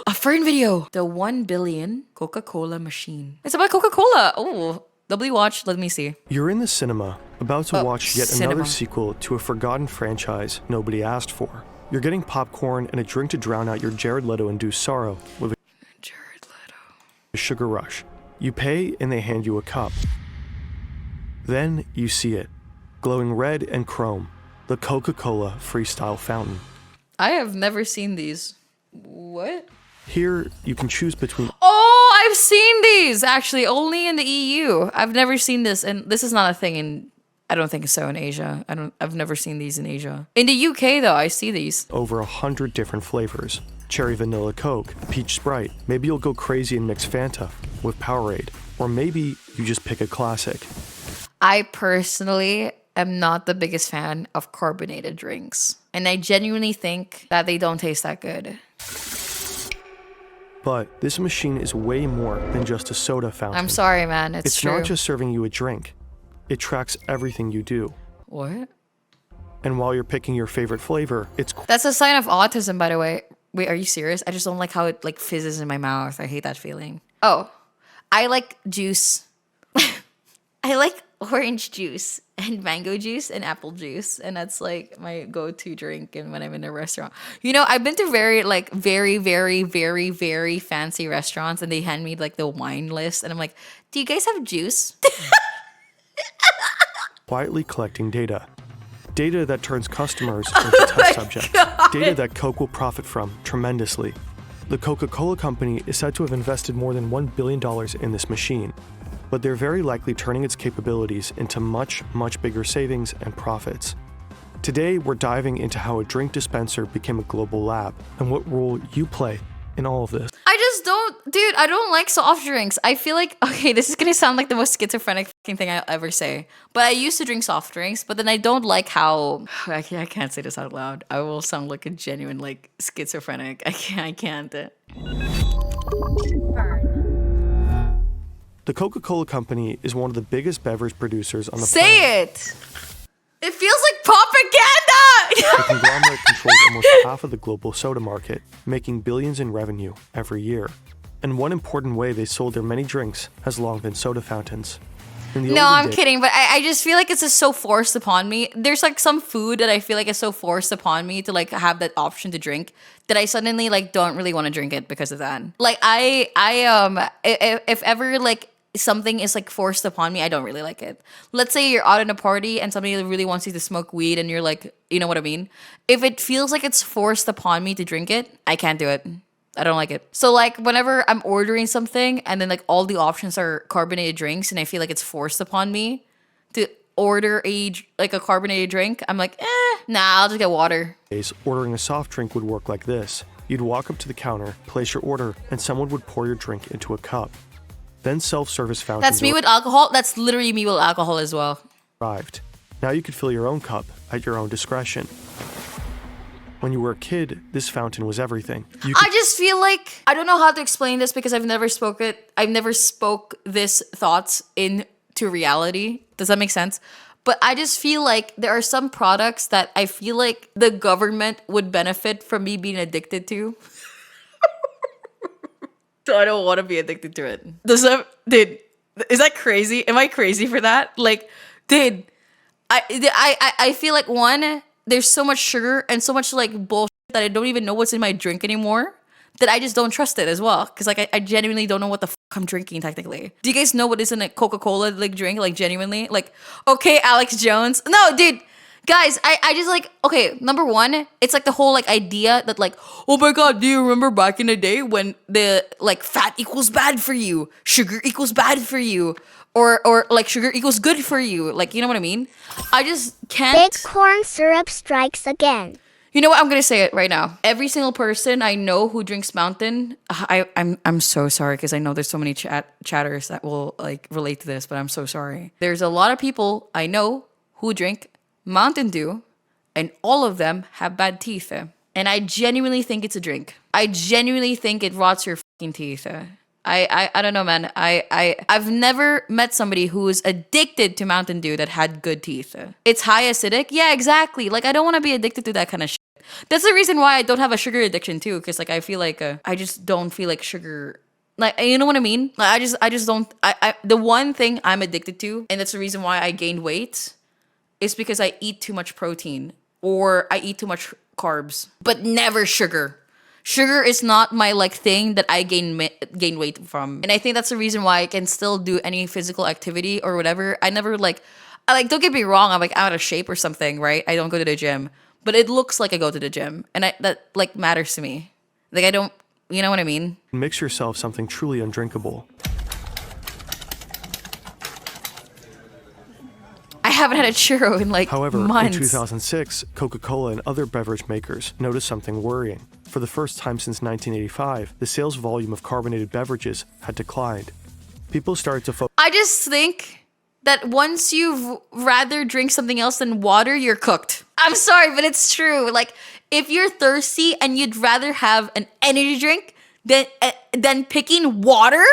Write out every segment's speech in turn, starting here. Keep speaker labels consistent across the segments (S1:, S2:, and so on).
S1: A fern video. The 1 billion Coca-Cola machine. It's about Coca-Cola. Oh, W watch. Let me see.
S2: You're in the cinema, about to watch yet
S1: cinema.
S2: another sequel to a forgotten franchise nobody asked for. You're getting popcorn and a drink to drown out your Jared Leto-induced sorrow with a sugar rush. You pay and they hand you a cup. Then you see it, glowing red and chrome, the Coca-Cola Freestyle Fountain.
S1: I have never seen these. What?
S2: Here, you can choose between...
S1: Oh, I've seen these, actually, only in the EU. I've never seen this, and this is not a thing in... I don't think so in Asia. I've never seen these in Asia. In the UK, though, I see these.
S2: over 100 different flavors. Cherry Vanilla Coke, Peach Sprite. Maybe you'll go crazy and mix Fanta with Powerade. Or maybe you just pick a classic.
S1: I personally am not the biggest fan of carbonated drinks. And I genuinely think that they don't taste that good.
S2: But this machine is way more than just a soda fountain.
S1: I'm sorry, man. It's true.
S2: not just serving you a drink. It tracks everything you do.
S1: What?
S2: And while you're picking your favorite flavor, it's
S1: That's a sign of autism, by the way. Wait, are you serious? I just don't like how it like fizzes in my mouth. I hate that feeling. Oh, I like juice. I like orange juice and mango juice and apple juice, and that's like my go-to drink. And when I'm in a restaurant, you know, I've been to very, very fancy restaurants, and they hand me like the wine list, and I'm like, "Do you guys have juice?"
S2: quietly collecting data. Data that turns customers into test subjects. Data that Coke will profit from tremendously. The Coca-Cola company is said to have invested more than $1 billion in this machine, but they're very likely turning its capabilities into much, much bigger savings and profits. Today, we're diving into how a drink dispenser became a global lab and what role you play in all of this.
S1: I don't like soft drinks. I feel like, okay, this is gonna sound like the most schizophrenic fucking thing I'll ever say, but I used to drink soft drinks, but then I don't like how, I can't say this out loud. I will sound like a genuine, like, schizophrenic. I can't.
S2: The Coca-Cola company is one of the biggest beverage producers on the planet.
S1: Say it! It feels like propaganda!
S2: The conglomerate controls almost half of the global soda market, making billions in revenue every year. And one important way they sold their many drinks has long been soda fountains.
S1: No, I'm kidding, but I just feel like it's just so forced upon me. There's like some food that I feel like is so forced upon me to like have that option to drink that I suddenly like don't really want to drink it because of that. Like if ever like something is like forced upon me, I don't really like it. Let's say you're out in a party and somebody really wants you to smoke weed and you're like, you know what I mean? If it feels like it's forced upon me to drink it, I can't do it. I don't like it. So like whenever I'm ordering something and then like all the options are carbonated drinks and I feel like it's forced upon me to order a carbonated drink, I'm like, nah, I'll just get water.
S2: Ordering a soft drink would work like this. You'd walk up to the counter, place your order, and someone would pour your drink into a cup. Then self-service fountains
S1: That's me with alcohol. That's literally me with alcohol as well.
S2: arrived. Now you could fill your own cup at your own discretion. When you were a kid, this fountain was everything.
S1: I just feel like I don't know how to explain this because I've never spoke this thoughts into reality. Does that make sense? But I just feel like there are some products that I feel like the government would benefit from me being addicted to. So I don't want to be addicted to it. Dude, is that crazy? Am I crazy for that? Like, dude, I feel like one, there's so much sugar and so much like bullshit that I don't even know what's in my drink anymore that I just don't trust it as well. Cause like I genuinely don't know what the I'm drinking technically. Do you guys know what is in a Coca-Cola like drink? Like genuinely? Like, okay, Alex Jones. No, dude. Guys, I just like, okay, number one, it's like the whole like idea that like, oh my God, do you remember back in the day when the like fat equals bad for you, sugar equals bad for you, or like sugar equals good for you? Like, you know what I mean? I just can't.
S3: Big corn syrup strikes again.
S1: You know what? I'm gonna say it right now. Every single person I know who drinks Mountain, I'm so sorry because I know there's so many chatters that will like relate to this, but I'm so sorry. There's a lot of people I know who drink Mountain Dew, and all of them have bad teeth. And I genuinely think it's a drink. I genuinely think it rots your fucking teeth. I don't know, man. I've never met somebody who is addicted to Mountain Dew that had good teeth. It's high acidic. Yeah, exactly. Like, I don't want to be addicted to that kind of shit. That's the reason why I don't have a sugar addiction too, because like I feel like I just don't feel like sugar. Like, you know what I mean? Like, I just don't. The one thing I'm addicted to, and that's the reason why I gained weight, is because I eat too much protein or I eat too much carbs, but never sugar. Sugar is not my like thing that I gain weight from, and I think that's the reason why I can still do any physical activity or whatever. I never like. I like. Don't get me wrong. I'm like out of shape or something, right? I don't go to the gym, but it looks like I go to the gym, and that like matters to me. Like I don't. You know what I mean?
S2: Mix yourself something truly undrinkable.
S1: I haven't had a churro in like
S2: However,
S1: months.
S2: in 2006, Coca-Cola and other beverage makers noticed something worrying. For the first time since 1985, the sales volume of carbonated beverages had declined. People started to focus.
S1: I just think that once you've rather drink something else than water, you're cooked. I'm sorry, but it's true. Like, if you're thirsty and you'd rather have an energy drink than picking water,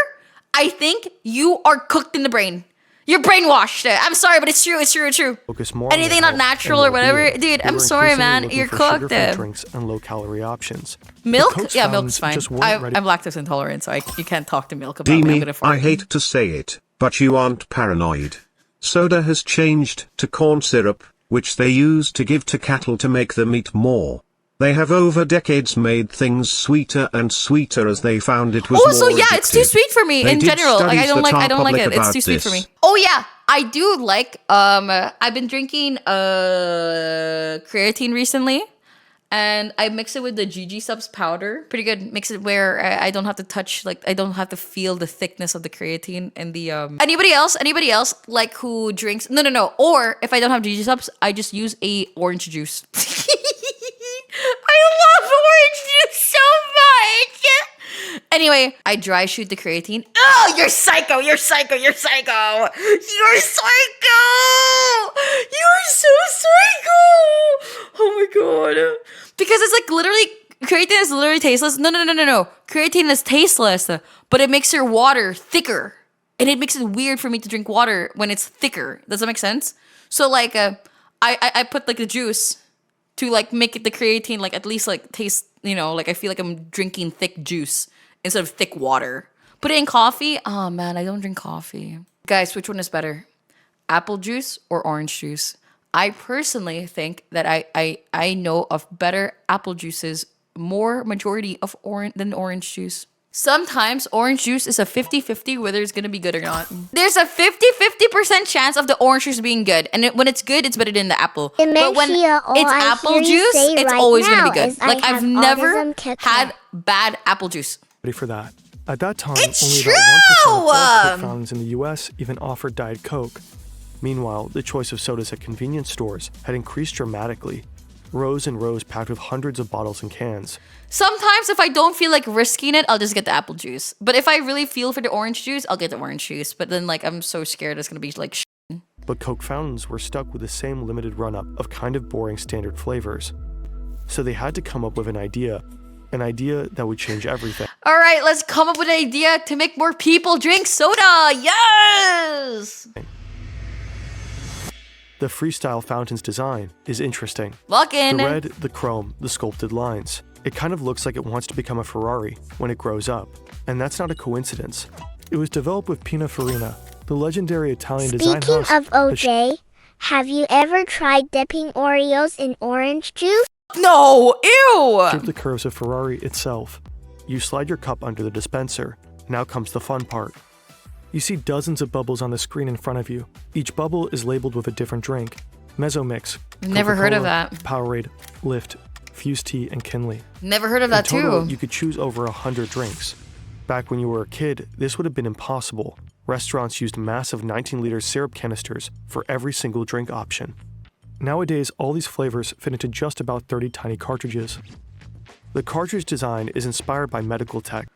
S1: I think you are cooked in the brain. You're brainwashed. I'm sorry, but it's true. It's true. It's true.
S2: Focus more
S1: Anything
S2: on
S1: not natural or whatever, dude. I'm sorry, man. You're cooked.
S2: Drinks and low-calorie options.
S1: Milk? Yeah, milk's fine. I'm lactose intolerant, so you can't talk to milk about it. I'm
S4: Deme,
S1: gonna fart.
S4: I hate to say it, but you aren't paranoid. Soda has changed to corn syrup, which they use to give to cattle to make them eat more. They have over decades made things sweeter and sweeter as they found it was more
S1: Also, yeah,
S4: addictive.
S1: it's too sweet for me
S4: They
S1: in
S4: did
S1: general. Like I
S4: studies
S1: don't
S4: that
S1: like
S4: are
S1: it.
S4: public
S1: It's too sweet for me.
S4: about
S1: Oh yeah, I do like I've been drinking creatine recently. And I mix it with the GG subs powder. Pretty good. Mix it where I don't have to touch, like I don't have to feel the thickness of the creatine and the Anybody else like who drinks? No. Or if I don't have GG subs, I just use a orange juice. I love orange juice so much. Anyway, I dry shoot the creatine. Oh, you're psycho. You're psycho. You're psycho. You're psycho. You're so psycho. Oh my god. Because it's like literally, creatine is literally tasteless. No. Creatine is tasteless, but it makes your water thicker. And it makes it weird for me to drink water when it's thicker. Does that make sense? So like, I put like the juice to like make it the creatine like at least like taste, you know, like I feel like I'm drinking thick juice instead of thick water. Put it in coffee. Oh man, I don't drink coffee. Guys, which one is better? Apple juice or orange juice? I personally think that I know of better apple juices, more majority of than orange juice. Sometimes orange juice is a 50-50 whether it's going to be good or not. There's a 50% chance of the orange juice being good. And when it's good, it's better than the apple. But when it's apple juice, it's always going to be good. Like I've never had bad apple juice.
S2: Ready for that. At that time,
S1: It's
S2: only
S1: true!
S2: about 1% of all Coke fountains in the US even offered Diet Coke. Meanwhile, the choice of sodas at convenience stores had increased dramatically. Rows and rows packed with hundreds of bottles and cans.
S1: Sometimes if I don't feel like risking it, I'll just get the apple juice. But if I really feel for the orange juice, I'll get the orange juice. But then like I'm so scared it's going to be like
S2: But Coke fountains were stuck with the same limited run-up of kind of boring standard flavors. So they had to come up with an idea that would change everything.
S1: All right, let's come up with an idea to make more people drink soda. Yes!
S2: The freestyle fountain's design is interesting.
S1: Lock in.
S2: The red, the chrome, the sculpted lines. It kind of looks like it wants to become a Ferrari when it grows up. And that's not a coincidence. It was developed with Pininfarina, the legendary Italian design house.
S3: Speaking of OJ, have you ever tried dipping Oreos in orange juice?
S1: No, ew!
S2: Strip the curves of Ferrari itself. You slide your cup under the dispenser. Now comes the fun part. You see dozens of bubbles on the screen in front of you. Each bubble is labeled with a different drink. Mezzomix.
S1: Never heard of
S2: Coca-Cola,
S1: that.
S2: Powerade, Lift, Fuse Tea, and Kinley.
S1: Never heard of that
S2: In total,
S1: too.
S2: you could choose over 100 drinks. Back when you were a kid, this would have been impossible. Restaurants used massive 19-liter syrup canisters for every single drink option. Nowadays, all these flavors fit into just about 30 tiny cartridges. The cartridge design is inspired by medical tech.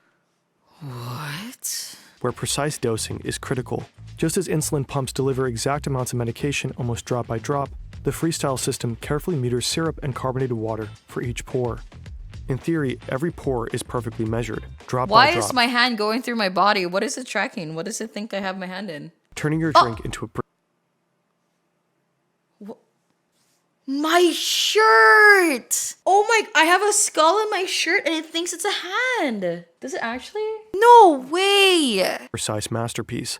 S1: What?
S2: Where precise dosing is critical. Just as insulin pumps deliver exact amounts of medication almost drop by drop, the freestyle system carefully meters syrup and carbonated water for each pour. In theory, every pour is perfectly measured, drop
S1: Why
S2: by drop.
S1: is my hand going through my body? What is it tracking? What does it think I have my hand in?
S2: Turning your drink into a...
S1: My shirt! Oh my, I have a skull in my shirt and it thinks it's a hand. Does it actually? No way!
S2: Precise masterpiece.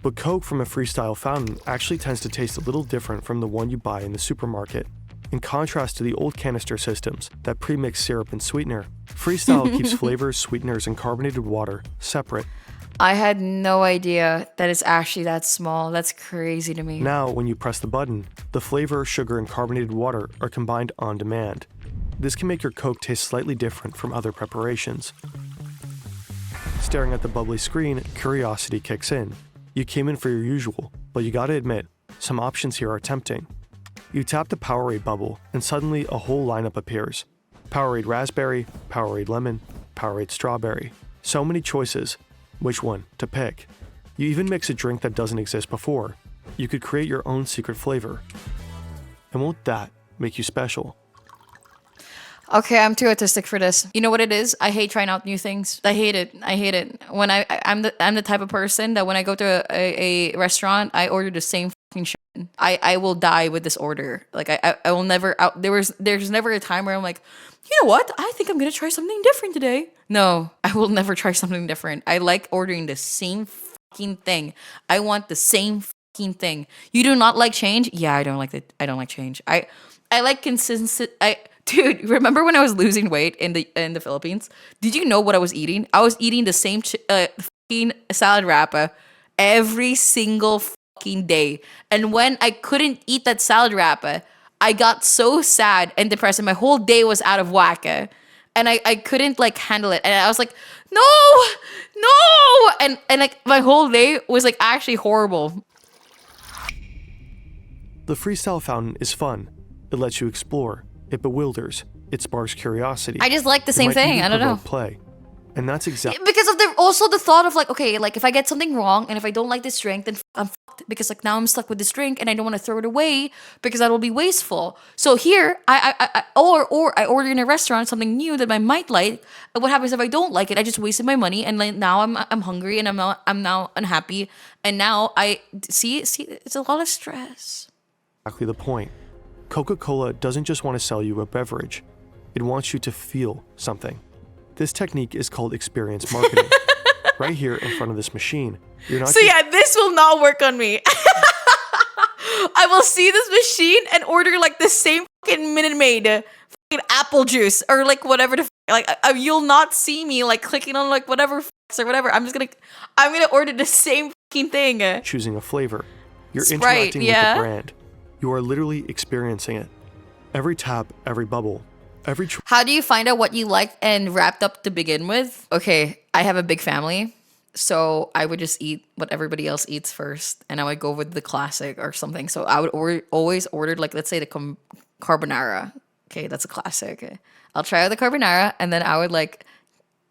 S2: But Coke from a freestyle fountain actually tends to taste a little different from the one you buy in the supermarket. In contrast to the old canister systems that pre-mix syrup and sweetener, freestyle keeps flavors, sweeteners, and carbonated water separate.
S1: I had no idea that it's actually that small. That's crazy to me.
S2: Now, when you press the button, the flavor, sugar, and carbonated water are combined on demand. This can make your Coke taste slightly different from other preparations. Staring at the bubbly screen, curiosity kicks in. You came in for your usual, but you gotta admit, some options here are tempting. You tap the Powerade bubble, and suddenly a whole lineup appears. Powerade Raspberry, Powerade Lemon, Powerade Strawberry. So many choices. Which one to pick? You even mix a drink that doesn't exist before. You could create your own secret flavor. And won't that make you special?
S1: Okay, I'm too autistic for this. You know what it is? I hate trying out new things. I hate it. When I'm the type of person that when I go to a restaurant, I order the same fucking shit. I will die with this order. Like I will never there's never a time where I'm like, you know what? I think I'm gonna try something different today. No, I will never try something different. I like ordering the same fucking thing. I want the same fucking thing. You do not like change? Yeah, I don't like change. I like consistent. Dude, remember when I was losing weight in the Philippines? Did you know what I was eating? I was eating the same fucking salad wrapper every single fucking day. And when I couldn't eat that salad wrapper, I got so sad and depressed, and my whole day was out of whack. And I couldn't like handle it. And I was like, no. And like my whole day was like actually horrible.
S2: The freestyle fountain is fun. It lets you explore. It bewilders. It sparks curiosity.
S1: I just like the same thing. I don't know.
S2: Play. And that's exactly
S1: because of the thought of like, okay, like if I get something wrong and if I don't like this drink, then I'm fucked, because like now I'm stuck with this drink and I don't want to throw it away because that will be wasteful. So here I order in a restaurant something new that I might like. And what happens if I don't like it? I just wasted my money, and like now I'm hungry, and I'm now unhappy, and now I see it's a lot of stress.
S2: exactly the point. Coca-Cola doesn't just want to sell you a beverage. It wants you to feel something. This technique is called experience marketing. Right here in front of this machine. You're not
S1: This will not work on me. I will see this machine and order like the same fucking Minute Maid fucking apple juice or like whatever the like you'll not see me like clicking on like whatever or whatever. I'm gonna order the same fucking thing.
S2: choosing a flavor. You're
S1: Sprite,
S2: interacting with the brand. You are literally experiencing it. Every tap, every bubble, every
S1: How do you find out what you like and wrapped up to begin with? Okay, I have a big family, so I would just eat what everybody else eats first, and I would go with the classic or something. So I would always order, like, let's say the carbonara. Okay, that's a classic. I'll try out the carbonara, and then I would like,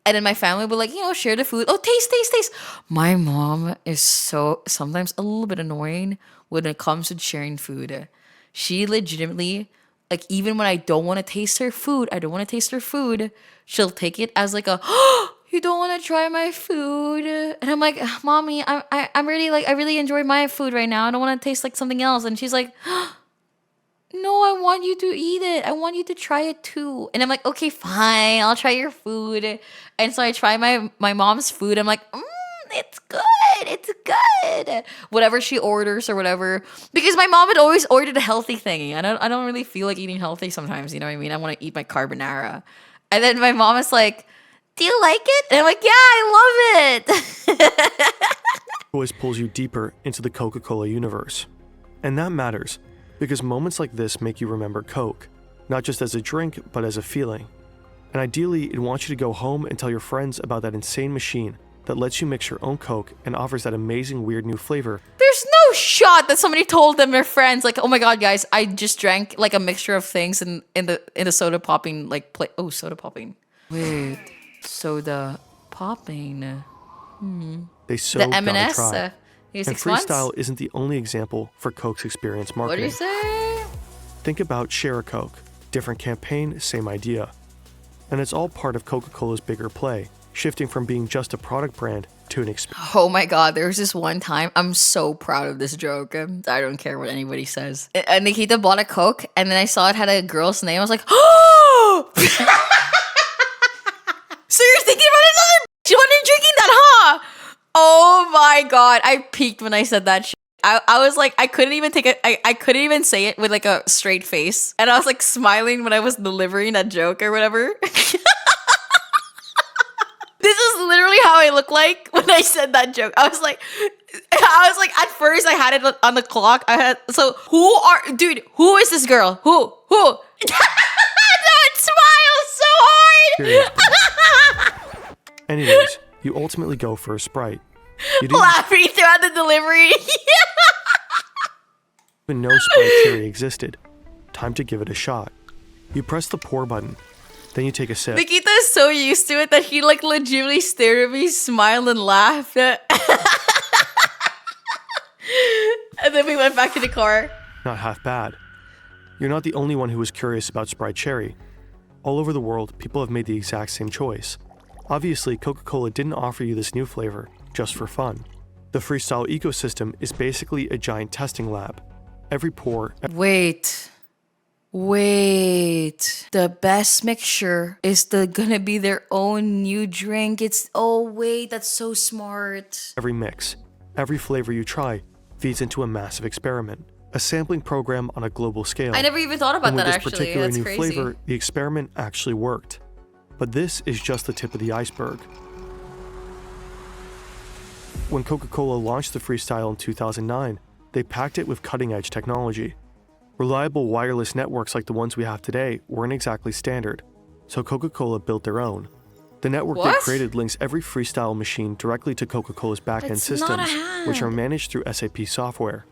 S1: and then my family would like, share the food. Oh, taste. My mom is sometimes a little bit annoying when it comes to sharing food. She legitimately, like, even when I don't want to taste her food, she'll take it as like a, oh, you don't want to try my food? And I'm like, Mommy, I'm really like, I really enjoy my food right now. I don't want to taste like something else. And she's like, no, I want you to eat it. I want you to try it too. And I'm like, okay, fine. I'll try your food. And so I try my mom's food. I'm like, it's good. It's good. Whatever she orders or whatever. Because my mom had always ordered a healthy thing. I don't really feel like eating healthy sometimes. You know what I mean? I want to eat my carbonara. And then my mom is like, do you like it? And I'm like, yeah, I love it.
S2: always pulls you deeper into the Coca-Cola universe. And that matters, because moments like this make you remember Coke, not just as a drink, but as a feeling. And ideally, it wants you to go home and tell your friends about that insane machine that lets you mix your own Coke and offers that amazing weird new flavor.
S1: There's no shot that somebody told them, their friends, like, oh my god, guys, I just drank like a mixture of things in the soda popping like soda popping. Wait, soda popping.
S2: They so
S1: The
S2: gotta
S1: M&S.
S2: try. And
S1: 6 months.
S2: freestyle isn't the only example for Coke's experience marketing.
S1: What do you say?
S2: Think about Share a Coke. Different campaign, same idea. And it's all part of Coca-Cola's bigger play. shifting from being just a product brand to an experience.
S1: Oh my god, there was this one time, I'm so proud of this joke. I don't care what anybody says. Nikita bought a Coke, and then I saw it had a girl's name. I was like, oh! So you're thinking about another bitch when you're drinking that, huh? Oh my god, I peaked when I said that shit. I was like, I couldn't even I couldn't even say it with like a straight face. And I was like smiling when I was delivering that joke or whatever. This is literally how I look like when I said that joke. I was like, at first I had it on the clock. Who is this girl? Who? Don't smile so hard.
S2: Anyways, you ultimately go for a Sprite. You didn't
S1: Laughing throughout the delivery.
S2: even know Sprite Cherry existed. Time to give it a shot. You press the pour button. Then you take a sip.
S1: Nikita is so used to it that he like legitimately stared at me, smiled, and laughed. And then we went back to the car.
S2: Not half bad. You're not the only one who was curious about Sprite Cherry. All over the world, people have made the exact same choice. Obviously, Coca-Cola didn't offer you this new flavor just for fun. The freestyle ecosystem is basically a giant testing lab. Every pour,
S1: Wait. The best mixture is gonna be their own new drink. That's so smart.
S2: every mix, every flavor you try feeds into a massive experiment, a sampling program on a global scale.
S1: I never even thought about
S2: And with
S1: that
S2: this
S1: actually.
S2: particular
S1: That's
S2: new
S1: crazy.
S2: flavor, the experiment actually worked. But this is just the tip of the iceberg. When Coca-Cola launched the Freestyle in 2009, they packed it with cutting-edge technology. Reliable wireless networks like the ones we have today weren't exactly standard, so Coca-Cola built their own. The network they
S1: What?
S2: created links every Freestyle machine directly to Coca-Cola's back-end
S1: It's not a
S2: systems, which are managed through SAP software.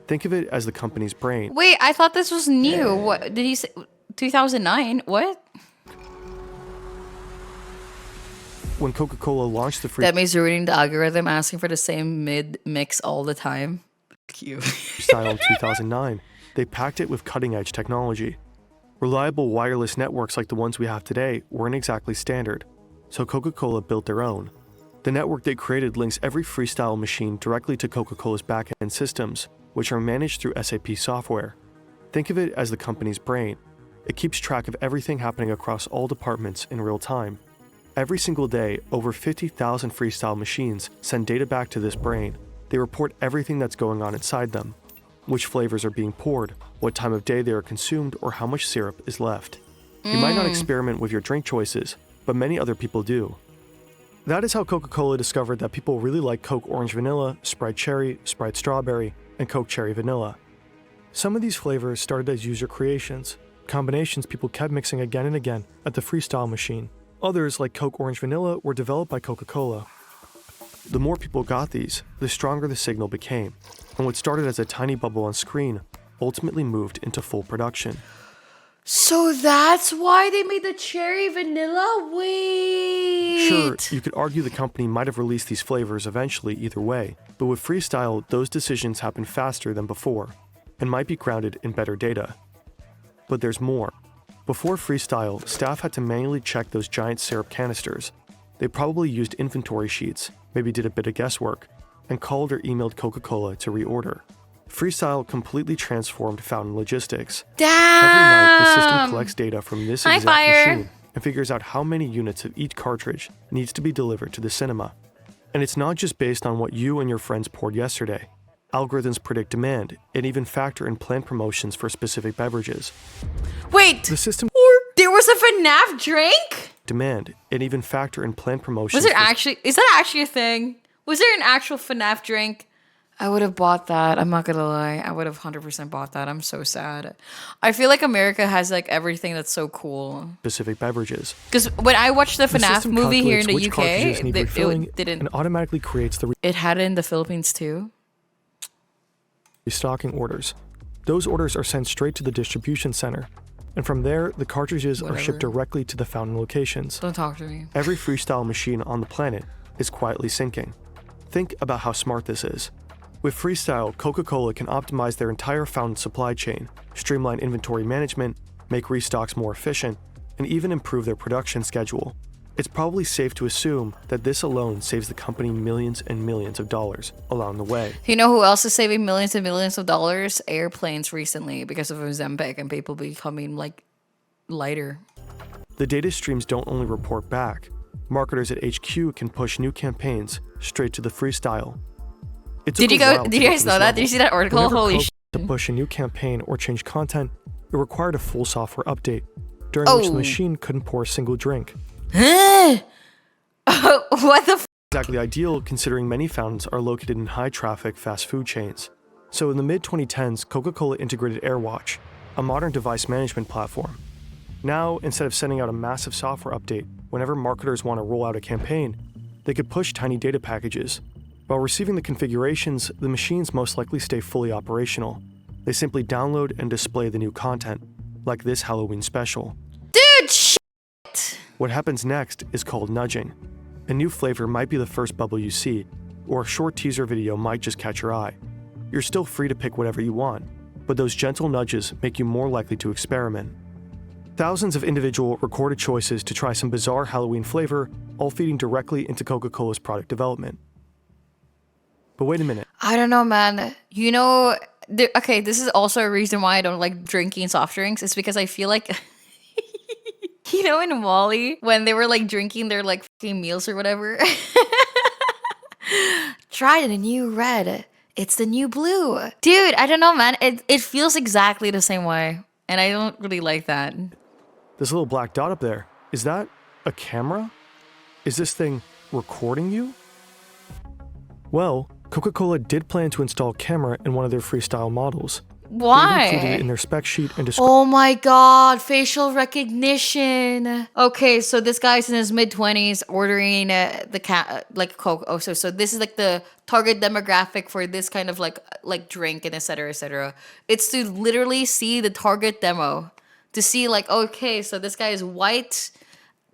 S2: Think of it as the company's brain.
S1: Wait, I thought this was new. What did he say? 2009? What?
S2: When Coca-Cola launched the
S1: That means ruining the algorithm, asking for the same mid mix all the time. Cute.
S2: Freestyle in 2009, they packed it with cutting-edge technology. Reliable wireless networks like the ones we have today weren't exactly standard, so Coca-Cola built their own. The network they created links every Freestyle machine directly to Coca-Cola's back-end systems, which are managed through SAP software. Think of it as the company's brain. It keeps track of everything happening across all departments in real time. Every single day, over 50,000 Freestyle machines send data back to this brain. They report everything that's going on inside them, which flavors are being poured, what time of day they are consumed, or how much syrup is left. You might not experiment with your drink choices, but many other people do. That is how Coca-Cola discovered that people really like Coke Orange Vanilla, Sprite Cherry, Sprite Strawberry, and Coke Cherry Vanilla. Some of these flavors started as user creations, combinations people kept mixing again and again at the Freestyle machine. Others, like Coke Orange Vanilla, were developed by Coca-Cola. The more people got these, the stronger the signal became, and what started as a tiny bubble on screen ultimately moved into full production.
S1: So that's why they made the cherry vanilla? Wait.
S2: Sure, you could argue the company might have released these flavors eventually either way, but with Freestyle, those decisions happen faster than before, and might be grounded in better data. But there's more. Before Freestyle, staff had to manually check those giant syrup canisters. They probably used inventory sheets, maybe did a bit of guesswork, and called or emailed Coca-Cola to reorder. Freestyle completely transformed fountain logistics.
S1: Damn.
S2: Every night, the system collects data from this
S1: Hi,
S2: exact
S1: Fire.
S2: machine and figures out how many units of each cartridge needs to be delivered to the cinema. And it's not just based on what you and your friends poured yesterday. Algorithms predict demand and even factor in planned promotions for specific beverages.
S1: Wait.
S2: The system
S1: There was a FNAF drink?
S2: demand and even factor in planned promotions.
S1: Is that actually a thing? Was there an actual FNAF drink? I would have bought that. I'm not gonna lie. I would have 100% bought that. I'm so sad. I feel like America has like everything that's so cool.
S2: Specific beverages.
S1: Because when I watched the
S2: The
S1: FNAF
S2: system
S1: movie here in the
S2: calculates which cartridges
S1: UK,
S2: need
S1: it
S2: refilling
S1: didn't.
S2: and automatically creates the
S1: It had it in the Philippines too.
S2: restocking orders. Those orders are sent straight to the distribution center, and from there, the cartridges are shipped
S1: Whatever.
S2: directly to the fountain locations.
S1: Don't talk to me.
S2: Every Freestyle machine on the planet is quietly syncing. Think about how smart this is. With Freestyle, Coca-Cola can optimize their entire fountain supply chain, streamline inventory management, make restocks more efficient, and even improve their production schedule. It's probably safe to assume that this alone saves the company millions and millions of dollars along the way.
S1: You know who else is saving millions and millions of dollars? Airplanes recently because of Ozempic and people becoming like lighter.
S2: The data streams don't only report back. Marketers at HQ can push new campaigns straight to the freestyle.
S1: Did you guys know that? Did you see that article?
S2: Whenever
S1: Holy
S2: Coke
S1: shit.
S2: to push a new campaign or change content, it required a full software update, during which the machine couldn't pour a single drink.
S1: What the f?
S2: Exactly ideal considering many fountains are located in high-traffic fast food chains. So in the mid-2010s, Coca-Cola integrated AirWatch, a modern device management platform. Now, instead of sending out a massive software update whenever marketers want to roll out a campaign, they could push tiny data packages. While receiving the configurations, the machines most likely stay fully operational. They simply download and display the new content, like this Halloween special.
S1: Dude, shit!
S2: What happens next is called nudging. A new flavor might be the first bubble you see, or a short teaser video might just catch your eye. You're still free to pick whatever you want, but those gentle nudges make you more likely to experiment. Thousands of individual recorded choices to try some bizarre Halloween flavor, all feeding directly into Coca-Cola's product development. But wait a minute.
S1: I don't know, man. You know, okay, this is also a reason why I don't like drinking soft drinks. It's because I feel like, you know, in Wall-E, when they were like drinking their like fucking meals or whatever. Try the new red. It's the new blue. Dude, I don't know, man. It feels exactly the same way. And I don't really like that.
S2: This little black dot up there, is that a camera? Is this thing recording you? Well, Coca-Cola did plan to install a camera in one of their freestyle models.
S1: Why?
S2: They included it in their spec sheet and described.
S1: Oh my god, facial recognition. Okay, so this guy's in his mid-20s ordering like Coke. Oh, so this is like the target demographic for this kind of like drink and etc. etc. It's to literally see the target demo. To see like, okay, so this guy is white,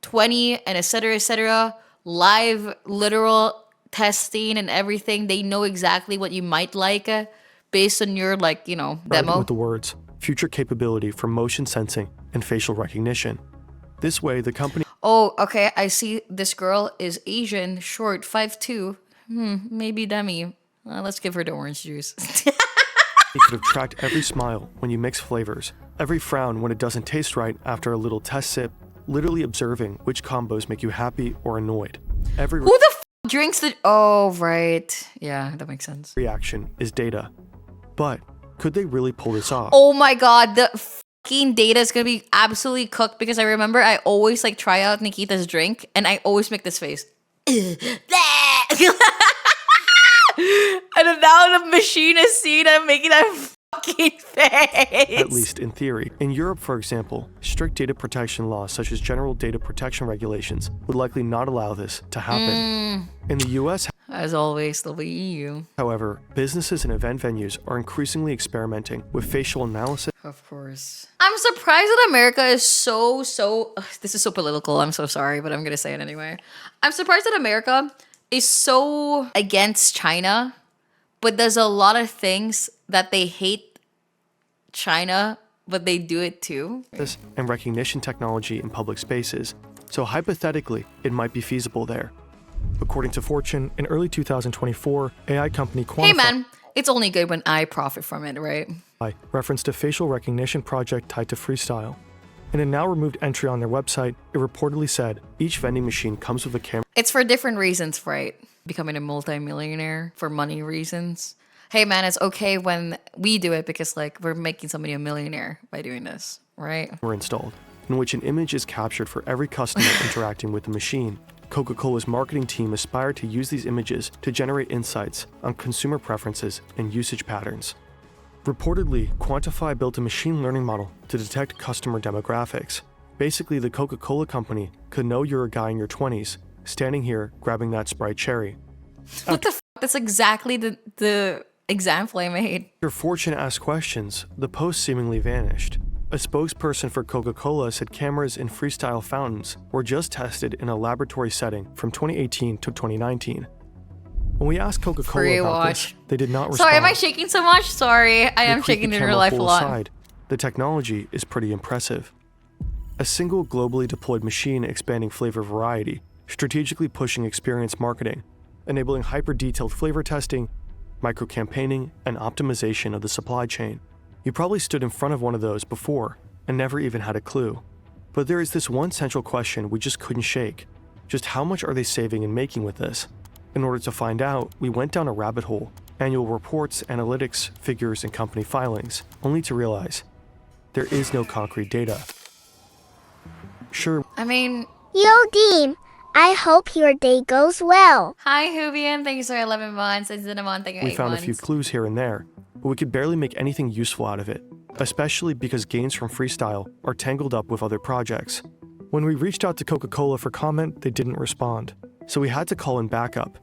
S1: 20 and etc. etc. Live literal testing and everything. They know exactly what you might like. Based on your, like, you know, demo.
S2: With the words, future capability for motion sensing and facial recognition. This way, the company...
S1: Oh, okay, I see this girl is Asian, short, 5'2". Maybe Demi. Let's give her the orange juice.
S2: It could have tracked every smile when you mix flavors, every frown when it doesn't taste right after a little test sip, literally observing which combos make you happy or annoyed. Every
S1: Who the f drinks the... Oh, right. Yeah, that makes sense.
S2: Reaction is data. But could they really pull this off?
S1: Oh my god, the fucking data is gonna be absolutely cooked because I remember I always like try out Nikita's drink and I always make this face. And then now the machine is seen I'm making that fucking face.
S2: At least in theory. In Europe, for example, strict data protection laws such as general data protection regulations would likely not allow this to happen. In the US,
S1: as always, the EU.
S2: However, businesses and event venues are increasingly experimenting with facial analysis.
S1: Of course. I'm surprised that America is so this is so political. I'm so sorry, but I'm going to say it anyway. I'm surprised that America is so against China, but there's a lot of things that they hate China, but they do it too.
S2: And recognition technology in public spaces. So hypothetically, it might be feasible there. According to Fortune, in early 2024, AI company Quantify...
S1: Hey man, it's only good when I profit from it, right?
S2: ...referenced a facial recognition project tied to freestyle. In a now-removed entry on their website, it reportedly said, each vending machine comes with a camera...
S1: It's for different reasons, right? Becoming a multi-millionaire for money reasons. Hey man, it's okay when we do it because like we're making somebody a millionaire by doing this, right?
S2: ...installed, in which an image is captured for every customer interacting with the machine. Coca-Cola's marketing team aspired to use these images to generate insights on consumer preferences and usage patterns. Reportedly, Quantify built a machine learning model to detect customer demographics. Basically, the Coca-Cola company could know you're a guy in your 20s, standing here grabbing that Sprite cherry.
S1: What the f***? That's exactly the example I made.
S2: After Fortune asked questions, the post seemingly vanished. A spokesperson for Coca-Cola said cameras in freestyle fountains were just tested in a laboratory setting from 2018 to 2019. When we asked Coca-Cola about this, they did not respond.
S1: Sorry, am I shaking so much? Sorry, I am shaking in real life a lot.
S2: The technology is pretty impressive. A single globally deployed machine expanding flavor variety, strategically pushing experience marketing, enabling hyper-detailed flavor testing, micro-campaigning, and optimization of the supply chain. You probably stood in front of one of those before and never even had a clue. But there is this one central question we just couldn't shake. Just how much are they saving and making with this? In order to find out, we went down a rabbit hole, annual reports, analytics, figures, and company filings, only to realize there is no concrete data. Sure,
S1: I mean,
S3: Yo, Deem, I hope your day goes well.
S1: hi, Filian. Thanks for 11 months. And Cinnamon, thank you for
S2: we
S1: 8
S2: found a
S1: months.
S2: few clues here and there, but we could barely make anything useful out of it, especially because gains from freestyle are tangled up with other projects. When we reached out to Coca-Cola for comment, they didn't respond, so we had to call in backup.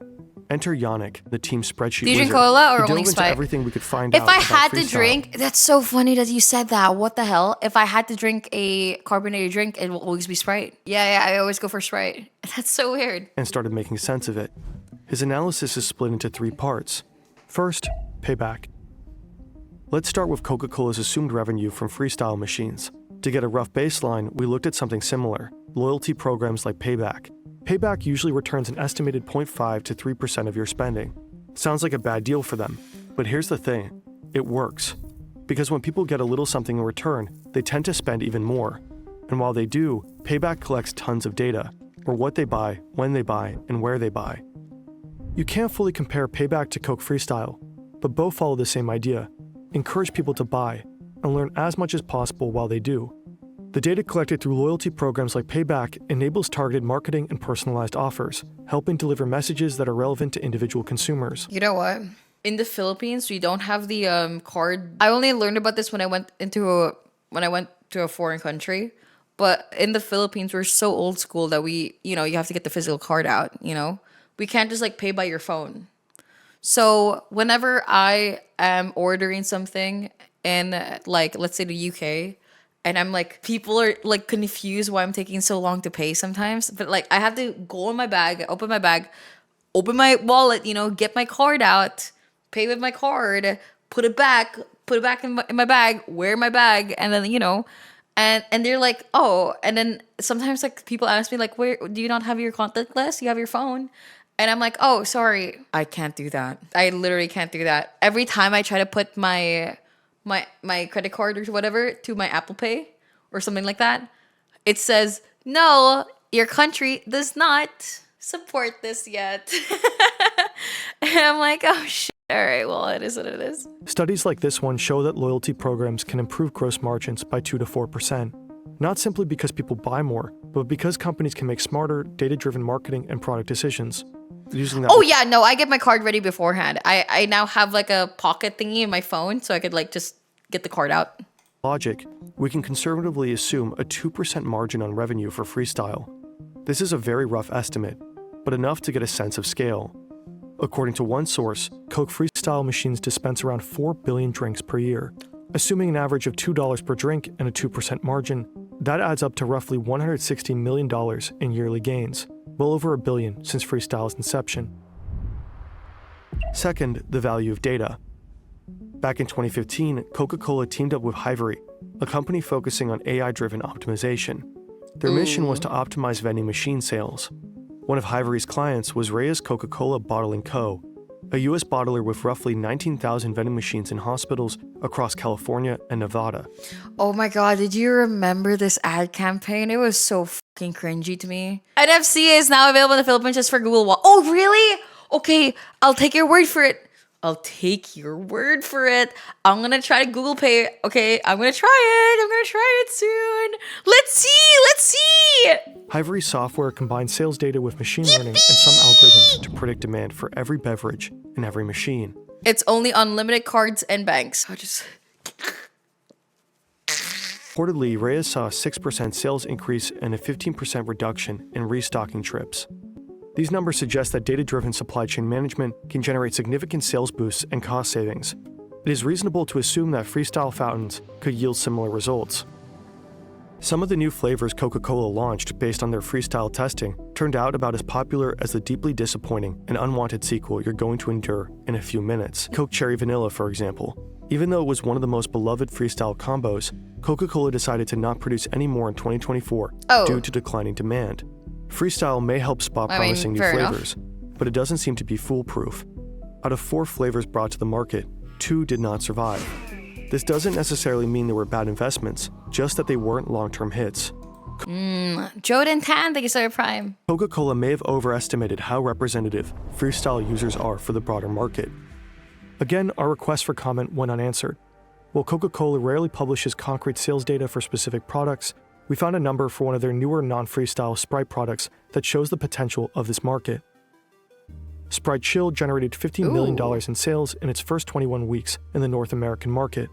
S2: Enter Yannick, the team spreadsheet
S1: Do you drink
S2: wizard,
S1: cola or
S2: who
S1: only
S2: dove into
S1: Sprite?
S2: everything we could find
S1: If
S2: out
S1: I
S2: about
S1: had to
S2: freestyle.
S1: drink, that's so funny that you said that. What the hell? If I had to drink a carbonated drink, it will always be Sprite. Yeah, I always go for Sprite. That's so weird.
S2: And started making sense of it. His analysis is split into 3 parts. First, payback. Let's start with Coca-Cola's assumed revenue from freestyle machines. To get a rough baseline, we looked at something similar, loyalty programs like Payback. Payback usually returns an estimated 0.5 to 3% of your spending. Sounds like a bad deal for them, but here's the thing, it works. Because when people get a little something in return, they tend to spend even more. And while they do, Payback collects tons of data, or what they buy, when they buy, and where they buy. You can't fully compare Payback to Coke Freestyle, but both follow the same idea. Encourage people to buy, and learn as much as possible while they do. The data collected through loyalty programs like Payback enables targeted marketing and personalized offers, helping deliver messages that are relevant to individual consumers.
S1: You know what? In the Philippines, we don't have the card. I only learned about this when I went to a foreign country. But in the Philippines, we're so old school that you have to get the physical card out, We can't just like pay by your phone. So whenever I am ordering something in like, let's say the UK, and I'm like, people are like confused why I'm taking so long to pay sometimes. But like, I have to go in my bag, open my wallet, get my card out, pay with my card, put it back in my bag, wear my bag, and then, and they're like, oh, and then sometimes like people ask me like, where do you not have your contactless? You have your phone. And I'm like, oh, sorry, I can't do that. I literally can't do that. Every time I try to put my credit card or whatever to my Apple Pay or something like that, it says, no, your country does not support this yet. And I'm like, oh shit, all right, well, it is what it is.
S2: Studies like this one show that loyalty programs can improve gross margins by 2 to 4%. Not simply because people buy more, but because companies can make smarter, data-driven marketing and product decisions. Using that
S1: Oh yeah, no, I get my card ready beforehand. I now have like a pocket thingy in my phone so I could like just get the card out.
S2: logic, we can conservatively assume a 2% margin on revenue for freestyle. This is a very rough estimate, but enough to get a sense of scale. According to one source, Coke freestyle machines dispense around 4 billion drinks per year. Assuming an average of $2 per drink and a 2% margin, that adds up to roughly $160 million in yearly gains, well over $1 billion since freestyle's inception. Second, the value of data. Back in 2015, Coca-Cola teamed up with Hivery, a company focusing on AI-driven optimization. Their mission was to optimize vending machine sales. One of Hivery's clients was Reyes Coca-Cola Bottling Co., a U.S. bottler with roughly 19,000 vending machines in hospitals across California and Nevada.
S1: Oh my god, did you remember this ad campaign? It was so fucking cringy to me. NFC is now available in the Philippines just for Google Wallet. Oh really? Okay, I'll take your word for it. I'm gonna try Google Pay. Okay, I'm gonna try it soon. Let's see.
S2: Hivery software combines sales data with machine learning and some algorithms to predict demand for every beverage in every machine.
S1: It's only unlimited cards and banks.
S2: Reportedly, Reyes saw a 6% sales increase and a 15% reduction in restocking trips. These numbers suggest that data-driven supply chain management can generate significant sales boosts and cost savings. It is reasonable to assume that freestyle fountains could yield similar results. Some of the new flavors Coca-Cola launched based on their freestyle testing turned out about as popular as the deeply disappointing and unwanted sequel you're going to endure in a few minutes. Coke Cherry Vanilla, for example. Even though it was one of the most beloved freestyle combos, Coca-Cola decided to not produce any more in 2024 due to declining demand. Freestyle may help spot promising new flavors, but it doesn't seem to be foolproof. Out of 4 flavors brought to the market, 2 did not survive. This doesn't necessarily mean they were bad investments, just that they weren't long-term hits.
S1: Jordan Tan, thank you so much, Prime.
S2: Coca-Cola may have overestimated how representative freestyle users are for the broader market. Again, our request for comment went unanswered. While Coca-Cola rarely publishes concrete sales data for specific products, we found a number for one of their newer non-freestyle Sprite products that shows the potential of this market. Sprite Chill generated $15 million in sales in its first 21 weeks in the North American market.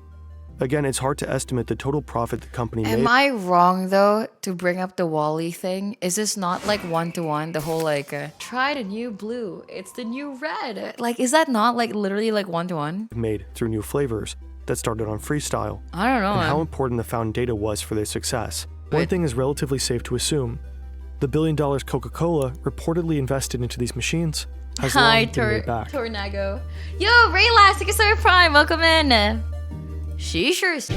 S2: Again, it's hard to estimate the total profit the company made.
S1: Am I wrong though to bring up the Wally thing? Is this not like 1-to-1? The whole like try the new blue, it's the new red. Like, is that not like literally like 1-to-1?
S2: Made through new flavors that started on freestyle.
S1: I don't know.
S2: And how important the found data was for their success. One thing is relatively safe to assume: the $1 billion Coca-Cola reportedly invested into these machines has long been made back.
S1: Tornago. Yo, Raylas, thank you so much, Prime. Welcome in. She sure is.